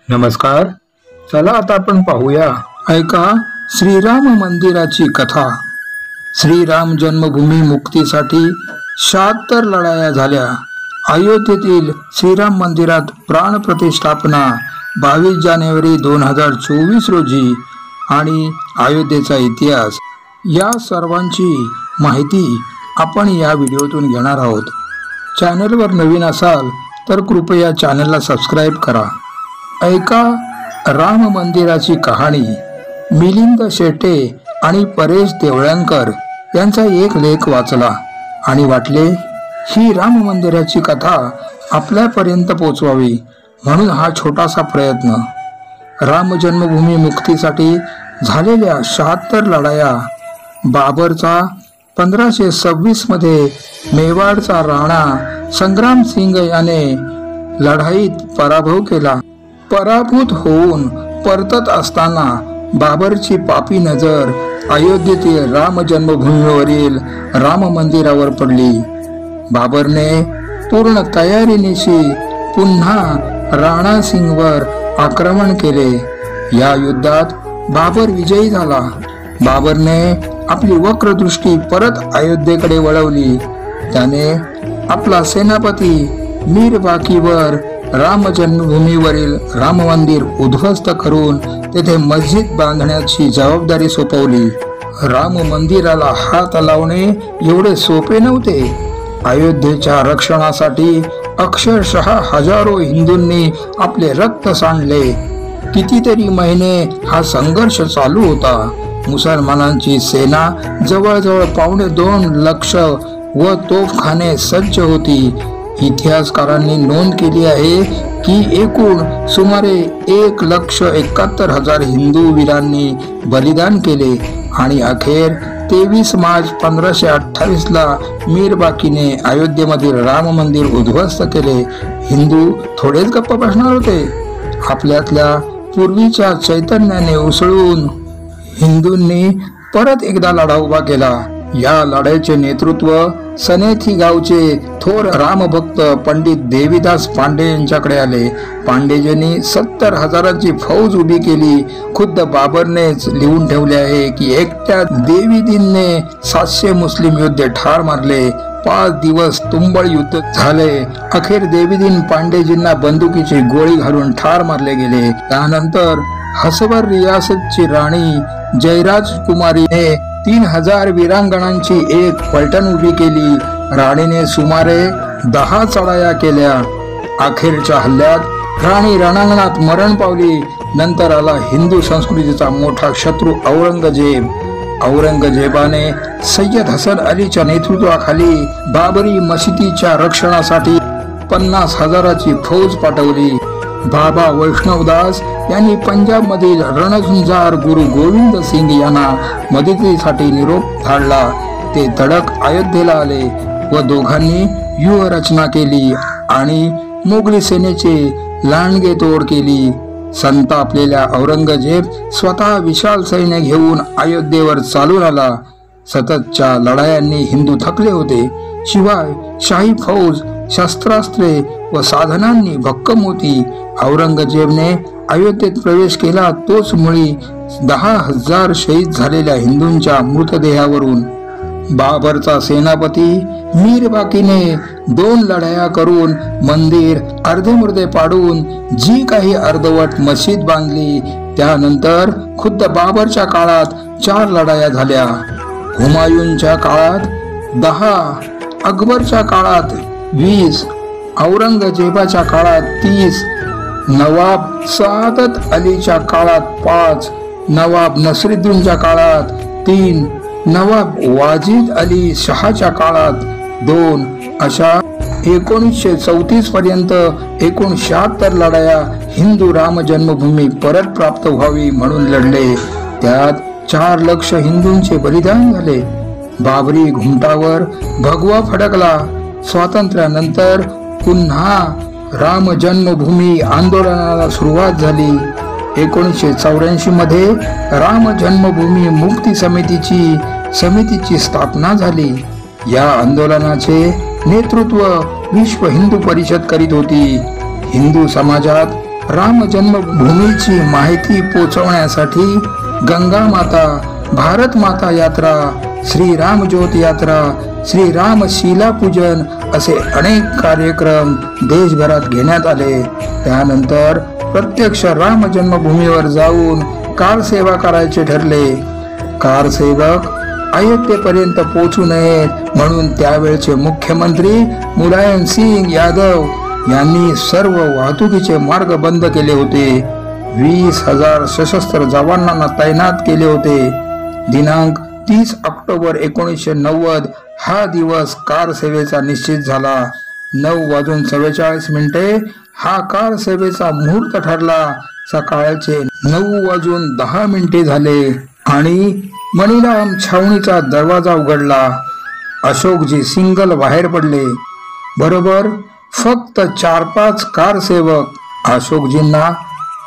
नमस्कार. चला आता आपण पाहूया. ऐका श्रीराम मंदिराची कथा. श्रीराम जन्मभूमी मुक्तीसाठी 76 लढाया झाल्या. अयोध्येतील श्रीराम मंदिरात प्राण प्रतिष्ठापना 22 जानेवारी 2024 रोजी आणि अयोध्येचा इतिहास या सर्वांची माहिती आपण या व्हिडिओतून घेणार आहोत. चॅनलवर नवीन असाल तर कृपया चॅनलला सबस्क्राईब करा. ऐका राम मंदिराची कहाणी. मिलिंद शेटे आणि परेश देवळणकर यांचा एक लेख वाचला आणि वाटले ही राम मंदिराची कथा आपल्यापर्यंत पोचवावी, म्हणून हा छोटासा प्रयत्न. राम जन्मभूमी मुक्तीसाठी झालेल्या 76 लढाया. बाबरचा 1526 मध्ये मेवाडचा राणा संग्राम सिंग याने लढाईत पराभव केला. पराभूत होऊन परतत असताना बाबरची पापी नजर अयोध्येतील राम जन्मभूमीवरील राम मंदिरावर पडली. बाबरने पूर्ण तयारीनिशी पुन्हा राणा सिंगवर आक्रमण केले. या युद्धात बाबर विजयी झाला. बाबरने आपली वक्र दृष्टी परत अयोध्येकडे वळवली. त्याने आपला सेनापती मीर बाकीवर राम जन्मभूमीवरील राम मंदिर उद्ध्वस्त करून तेथे मस्जिद बांधण्याची जबाबदारी सोपवली. राम मंदिराला हात लावणे एवढे सोपे नव्हते. अयोध्येच्या रक्षणासाठी अक्षरशः हजारो हिंदूंनी आपले रक्त सांडले. कितीतरी महिने हा संघर्ष चालू होता. मुसलमानांची सेना जवळजवळ 2.25 लाख व तोफखाने सज्ज होती. इतिहासकारांनी नोंद केली आहे की एकूण सुमारे 1,71,000 हिंदू वीरांनी बलिदान केले आणि अखेर 23 मार्च 1528 ला मीर बाकीने अयोध्येमधील राम मंदिर उद्ध्वस्त केले. हिंदू थोडेच गप्प बसणार होते. आपल्यातल्या पूर्वीच्या चैतन्याने उसळून हिंदूंनी परत एकदा लढा उभा केला. या लढाईचे नेतृत्व सनेथी गावचे थोर रामभक्त पंडित देवीदास पांडे यांच्याकडे आले. पांडेजींनी 70,000ची फौज उभी केली. खुद्द बाबरनेच लिहून ठेवले आहे की एकट्या देवीदीनने 700 मुस्लिम योद्धे ठार मारले. 5 दिवस तुंबळ युद्ध झाले. अखेर देवीदीन पांडेजींना बंदुकीची गोळी घालून ठार मारले गेले. त्यानंतर हसवर रियासतची राणी जयराज कुमारीने 3000 वीरांगणांची एक पलटण उभी केली. राणीने सुमारे 10 चढाया केल्या. अखेरच्या हल्ल्यात राणी रणांगणात मरण पावली. नंतर आला हिंदू संस्कृतीचा मोठा शत्रू औरंगजेब. औरंगजेबाने सय्यद हसन अलीच्या नेतृत्वाखाली बाबरी मशिदीच्या रक्षणासाठी 50,000ची फौज पाठवली. बाबा वैष्णवदास यांनी पंजाब मधील रणझुंजार गुरु गोविंद सिंग यांना मदतीसाठी निरोप धाडला. ते धडक अयोध्येला आले व दोघांनी व्यूहरचना केली आणि मोगली सेनेचे लांडगे तोड केली. संतापलेल्या औरंगजेब स्वतः विशाल सैन्य घेऊन अयोध्येवर चालून आला. सततच्या लढायांनी हिंदू थकले होते. शिवाय शाही फौज शस्त्रास्त्रे व साधनांनी भक्कम होती. औरंगजेबने अयोध्येत प्रवेश केला तोच मुळी 10,000 शहीद झालेल्या हिंदूंच्या मृतदेहावरून. बाबरचा सेनापती मीर बाकीने 2 लढाया करून मंदिर अर्धेमुर्दे पाडून जी काही अर्धवट मशीद बांधली. त्यानंतर खुद्द बाबरच्या काळात 4 लढाया झाल्या. हुमायूनच्या काळात 10, अकबरच्या काळात 20, औरंगजेबाच्या काळात 30, नवाब सआदत अलीच्या काळात 5, नवाब नसरुद्दीनच्या काळात 3, नवाब वाजिद अली शहाच्या काळात 2, अशा 1934 पर्यंत एकूण 76 लढाया हिंदू राम जन्मभूमी परत प्राप्त व्हावी म्हणून लढले. त्यात 4 लाख हिंदूंचे बलिदान झाले. बाबरी घुमटावर भगवा फडकला. स्वातंत्र्यानंतर पुन्हा राम जन्मभूमी आंदोलनाला सुरुवात झाली. 1984 मध्ये राम जन्मभूमी मुक्ती समितीची स्थापना झाली. या आंदोलनाचे नेतृत्व विश्व हिंदू परिषद करीत होती. हिंदू समाजात राम जन्मभूमीची माहिती पोचवण्यासाठी गंगा माता, भारत माता यात्रा, श्रीराम ज्योत यात्रा, श्रीराम शीला पूजन असे अनेक कार्यक्रम देशभरात घेण्यात आले. त्यानंतर प्रत्यक्ष राम जन्मभूमीवर जाऊन कारसेवा करायचे ठरले. कारसेवक अयोध्येपर्यंत पोहोचू नयेत म्हणून त्यावेळचे मुख्यमंत्री मुलायम सिंग यादव यांनी सर्व वाहतुकीचे मार्ग बंद केले होते. 20,000 सशस्त्र जवानांना तैनात केले होते. दिनांक 30 ऑक्टोबर 1990 हा दिवस कार सेवेचा निश्चित झाला. 9:44 हा कार सेवेचा मुहूर्त ठरला. सकाळचे 9:10 झाले आणि मणिराम छावणीचा दरवाजा उघडला. अशोकजी सिंगल बाहेर पडले. बरोबर फक्त 4-5 कारसेवक. अशोकजींना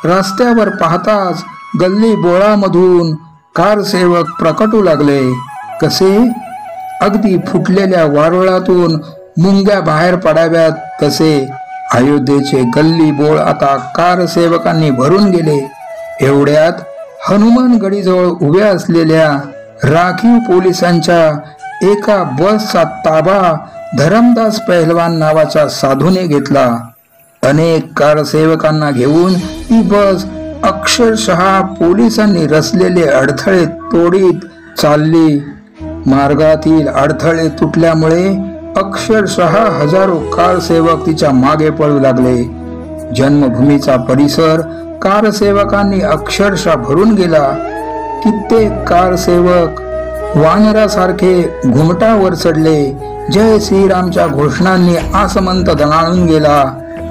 रस्त्यावर पाहताच गल्ली बोळामधून कारसेवक प्रकटू लागले. कसे? अगदी फुटलेल्या वारुळातून मुंग्या बाहेर पडाव्यात तसे अयोध्येचे गल्ली बोळ आता कारसेवकांनी भरून गेले. एवढ्यात हनुमान गडीजवळ उभ्या असलेल्या राखीव पोलिसांच्या एका बसचा ताबा धरमदास पहलवान नावाच्या साधूने घेतला. अनेक कारसेवकांना घेऊन ही बस अक्षरशः पोलिसांनी रचलेले अडथळे तोडीत चालली. मार्गातील अडथळे तुटल्यामुळे अक्षरशः हजारो कारसेवक तिच्या मागे पळू लागले. जन्मभूमीचा परिसर कारसेवकांनी अक्षरशः भरून गेला. कित्येक कारसेवक वानरासारखे घुमटावर चढले. जय श्रीरामच्या घोषणांनी आसमंत दणाणून गेला.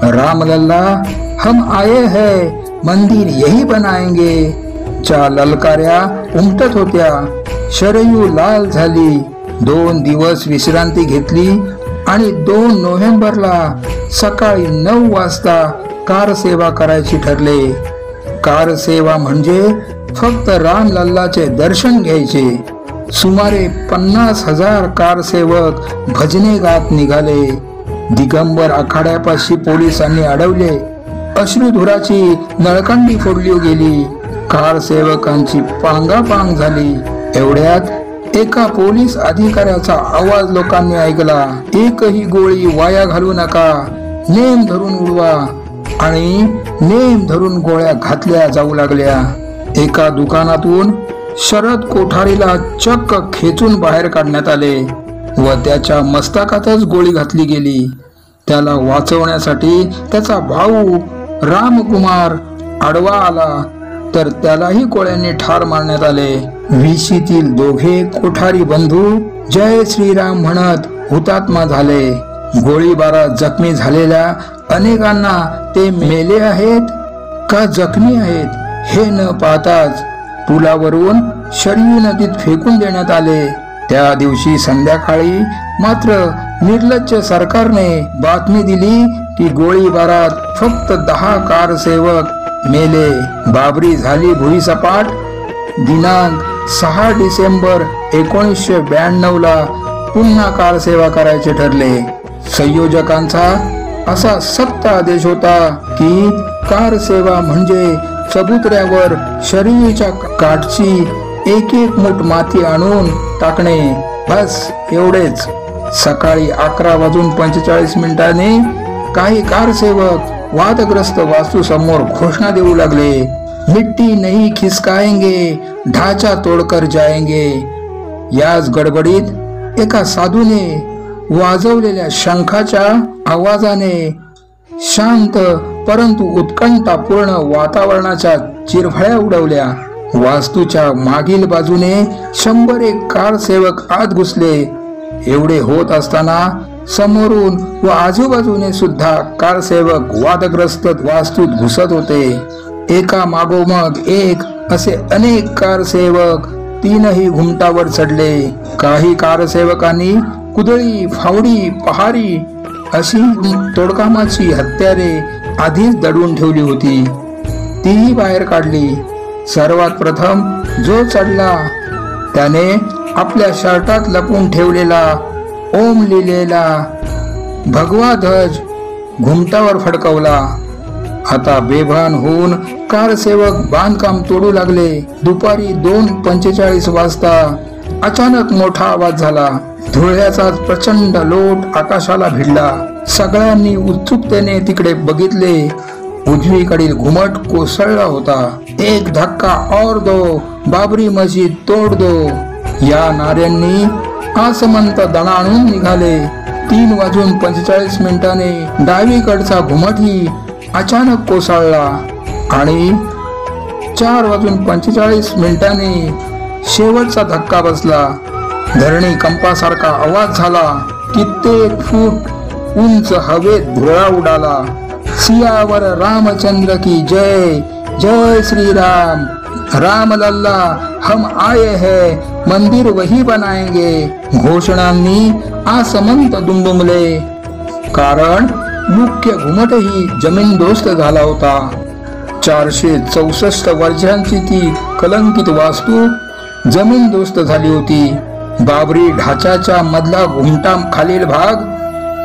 रामलल्ला हम आये है, मंदिर यही बनाएंगे च्या ललकार्या उमटत होत्या. शरयू लाल झाली. 2 दिवस विश्रांती घेतली आणि 2 नोव्हेंबरला सकाळी 9 वाजता कारसेवा करायची ठरले. कारसेवा म्हणजे फक्त रामलल्लाचे दर्शन घ्यायचे. सुमारे 50,000 कारसेवक भजने गात निघाले. दिगंबर आखाड्यापाशी पोलिसांनी अडवले. अश्रुधुराची नळकांडी फोडली गेली. कारसेवकांची पांगापांग झाली. एवढ्यात एका पोलीस अधिकाऱ्याचा आवाज लोकांनी ऐकला. एकही गोळी वाया घालू नका, नेम धरून उडवा. आणि नेम धरून गोळ्या घातल्या जाऊ लागल्या. एका दुकानातून शरद कोठारीला चक्क खेचून बाहेर काढण्यात आले व त्याच्या मस्तकातच गोळी घातली गेली. त्याला वाचवण्यासाठी त्याचा भाऊ रामकुमार आडवा आला तर त्यालाही गोळ्यांनी ठार मारण्यात आले. विशीतील दोघे कोठारी बंधू जय श्रीराम म्हणत हुतात्मा झाले. गोळीबारात जखमी झालेल्या अनेकांना ते मेले आहेत का जखमी आहेत हे न पाहताच पुलावरून शरयू नदीत फेकून देण्यात आले. त्या दिवशी संध्याकाळी मात्र निर्लज्ज सरकारने बातमी दिली की गोळीबारात फक्त 10 कारसेवक मेले. बाबरी झाली भुईसपाट. दिनांक 6 डिसेंबर 1992 पुन्हा कारसेवा करायचे ठरले. संयोजकांचा असा सक्त आदेश होता की कारसेवा म्हणजे चबुतऱ्यावर शरयूच्या काठची एक मूठ माती आणून टाकणे, बस एवढेच. सकाळी 11:45 काही कारसेवक वादग्रस्त वास्तू समोर घोषणा देऊ लागले. मिट्टी नहीं खिसकाएंगे, ढाचा तोडकर जाएंगे. याच गडबडीत एका साधूने वाजवलेल्या शंखाच्या आवाजाने शांत परंतु उत्कंठापूर्ण वातावरणाच्या चिरफळ्या उडवल्या. वास्तूच्या मागील बाजूने 101 कारसेवक आत घुसले. एवढे होत असताना समोरून व आजूबाजूने सुद्धा कारसेवक वादग्रस्त वास्तूत घुसत होते. एका मागोमाग एक असे अनेक कारसेवक 3ही घुमटावर चढले. काही कारसेवकांनी कुदळी, फावडी, पहारी अशी तोडकामाची हत्यारे आधीच दडवून ठेवली होती, तीही बाहेर काढली. सर्वात प्रथम जो चढला त्याने आपल्या शर्टात लपून ठेवलेला ओम लिहिलेला भगवा ध्वज घुमटावर फडकवला. आता बेभान होऊन कारसेवक बांधकाम तोडू लागले. दुपारी 2:45 वाजता अचानक मोठा आवाज झाला. धुळ्याचा प्रचंड लोट आकाशाला भिडला. सगळ्यांनी उत्सुकतेने तिकडे बघितले. उजवीकडील घुमट कोसळला होता. एक धक्का और दो, बाबरी मस्जिद तोड दो, या नाऱ्यांनी आसमंत दणाणून निघाले. 3:45 डावीकडचा घुमटही अचानक कोसळला आणि 4:45 शेवटचा धक्का बसला. धरणी कंपासारखा आवाज झाला. कित्येक फूट उंच हवेत धुळा उडाला. सियावर रामचंद्र की जय, जय श्री राम, राम लल्ला हम आए हैं, मंदिर वही बनाएंगे घोषणांनी आसमंत दुमदुमले. कारण मुख्य घुमटही जमीनदोस्त झाला होता. 464 वर्षांची ती कलंकित वास्तू जमीनदोस्त झाली होती. बाबरी ढाच्याच्या मधला घुमटा खालील भाग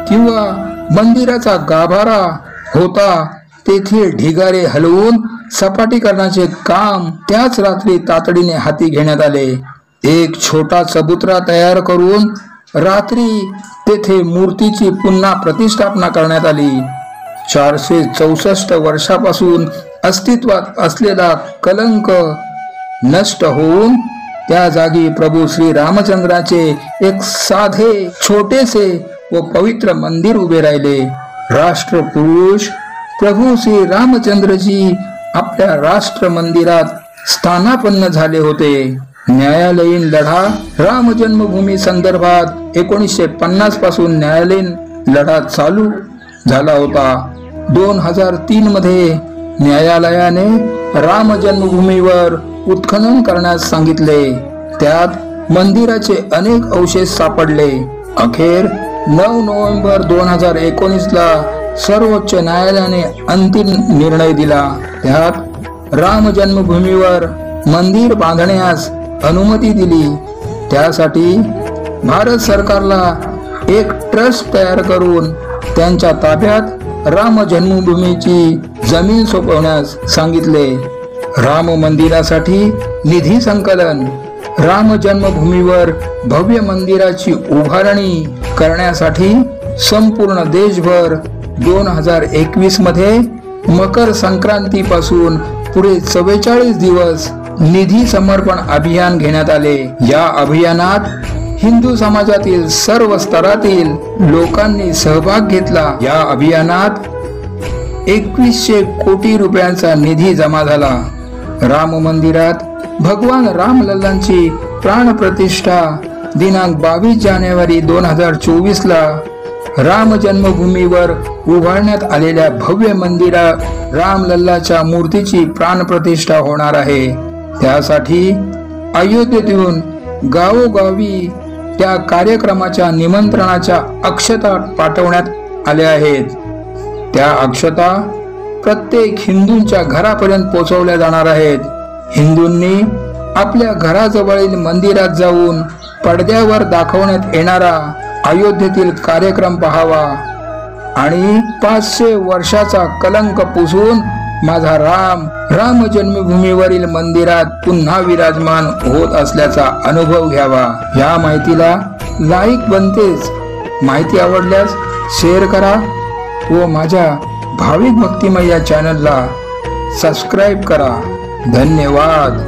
किंवा मंदिराचा गाभारा होता तेथील ढिगारे हलवून सपाटीकरणाचे काम त्याच रात्री तातडीने हाती घेण्यात आले. एक छोटा चबुतरा तयार करून रात्री तेथे मूर्तीची पुन्हा प्रतिष्ठापना करण्यात आली. 464 वर्षापासून अस्तित्वात असलेला कलंक नष्ट होऊन त्या जागी प्रभू श्री रामचंद्राचे एक साधे छोटेसे व पवित्र मंदिर उभे राहिले. राष्ट्रपुरुष प्रभू श्री रामचंद्रजी आपल्या राष्ट्र मंदिरात स्थानापन्न झाले होते. न्यायालयीन लढा राम जन्मभूमी संदर्भात 1950 पासून न्यायालयीन लढा चालू झाला होता. 2003 मध्ये न्यायालयाने राम जन्मभूमीवर उत्खनन करण्यास सांगितले. त्यात मंदिराचे अनेक अवशेष सापडले. अखेर 9 नोव्हेंबर 2019 ला सर्वोच्च न्यायालयाने अंतिम निर्णय दिला. त्यात राम जन्मभूमीवर मंदिर बांधण्यास अनुमती दिली. त्यासाठी भारत सरकारला एक ट्रस्ट तयार करून त्यांच्या ताब्यात राम जन्मभूमीची जमीन सोपवण्यास सांगितले. राम मंदिरासाठी निधी संकलन, राम जन्मभूमीवर भव्य मंदिराची उभारणी करण्यासाठी संपूर्ण देशभर 2021 मध्ये मकर संक्रांती पासून पुढे 44 दिवस निधी समर्पण अभियान घेण्यात आले. या अभियानात हिंदू समाजातील सर्व स्तरातील लोकांनी सहभाग घेतला. या अभियानात 2100 कोटी रुपयांचा निधी जमा झाला. राम मंदिरात भगवान रामलल्लांची प्राणप्रतिष्ठा दिनांक 22 जानेवारी 2024 ला राम जन्मभूमीवर उभारण्यात आलेल्या भव्य मंदिरात रामलल्लाच्या मूर्तीची प्राणप्रतिष्ठा होणार आहे. त्यासाठी अयोध्येतून गावोगावी त्या कार्यक्रमाच्या निमंत्रणाच्या अक्षता पाठवण्यात आल्या आहेत. त्या अक्षता प्रत्येक हिंदूंच्या घरापर्यंत पोहोचवल्या जाणार आहेत. हिंदूंनी आपल्या घराजवळील मंदिरात जाऊन पडद्यावर दाखवण्यात येणारा अयोध्येतील कार्यक्रम पाहावा आणि 500 वर्षाचा कलंक पुसून माझा राम जन्मभूमीवरील मंदिरात पुन्हा विराजमान होत असल्याचा अनुभव घ्यावा. या माहितीला लाईक बनतेच. माहिती आवडल्यास शेअर करा व माझ्या भाविक भक्तिमय या चॅनलला सबस्क्राईब करा. धन्यवाद.